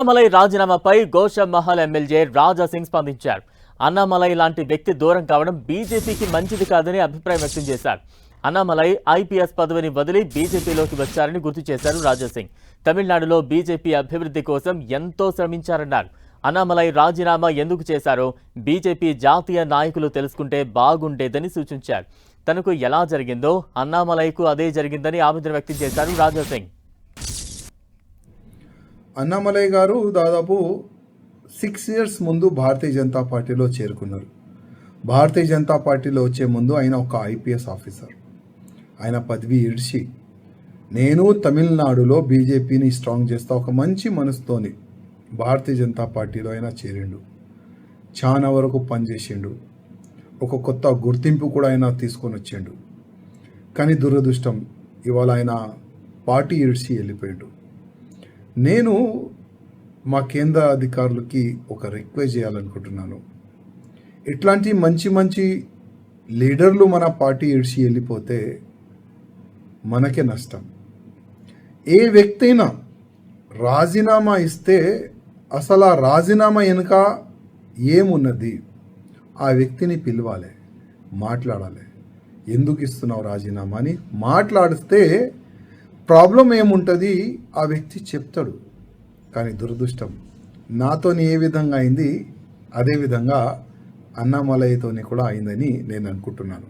Annamalai రాజీనామాపై Goshamahal MLA Raja Singh స్పందించారు. అన్నామలై లాంటి వ్యక్తి దూరం కావడం బీజేపీకి మంచిది కాదని అభిప్రాయం వ్యక్తం చేశారు. అన్నామలై ఐపీఎస్ పదవిని వదిలి బీజేపీలోకి వచ్చారని గుర్తు చేశారు రాజా సింగ్. తమిళనాడులో బీజేపీ అభివృద్ధి కోసం ఎంతో శ్రమించారన్నారు. అన్నామలై రాజీనామా ఎందుకు చేశారో బీజేపీ జాతీయ నాయకులు తెలుసుకుంటే బాగుండేదని సూచించారు. తనకు ఎలా జరిగిందో అన్నామలైకు అదే జరిగిందని ఆవేదన వ్యక్తం చేశారు రాజా సింగ్. అన్నామలై గారు దాదాపు 6 years ముందు భారతీయ జనతా పార్టీలో చేరుకున్నారు. భారతీయ జనతా పార్టీలో వచ్చే ముందు ఆయన ఒక ఐపీఎస్ ఆఫీసర్. ఆయన పదవి ఇడిచి నేను తమిళనాడులో బీజేపీని స్ట్రాంగ్ చేస్తా ఒక మంచి మనసుతోని భారతీయ జనతా పార్టీలో ఆయన చేరిండు. చాలా వరకు పనిచేసిండు. ఒక కొత్త గుర్తింపు కూడా ఆయన తీసుకొని వచ్చిండు. కానీ దురదృష్టం ఇవాళ ఆయన పార్టీ ఇడిచి వెళ్ళిపోయాడు. నేను మా కేంద్ర అధికారులకి ఒక రిక్వెస్ట్ చేయాలనుకుంటున్నాను. ఇట్లాంటి మంచి మంచి లీడర్లు మన పార్టీ ఇడిచి వెళ్ళిపోతే మనకే నష్టం. ఏ వ్యక్తి అయినా రాజీనామా ఇస్తే అసలు ఆ రాజీనామా వెనుక ఏమున్నది ఆ వ్యక్తిని పిలవాలి, మాట్లాడాలి. ఎందుకు ఇస్తున్నావు రాజీనామా అని మాట్లాడిస్తే ప్రాబ్లం ఏముంటుంది ఆ వ్యక్తి చెప్తాడు. కానీ దురదృష్టం నాతోని ఏ విధంగా అయింది అదేవిధంగా అన్నామలైతోని కూడా అయిందని నేను అనుకుంటున్నాను.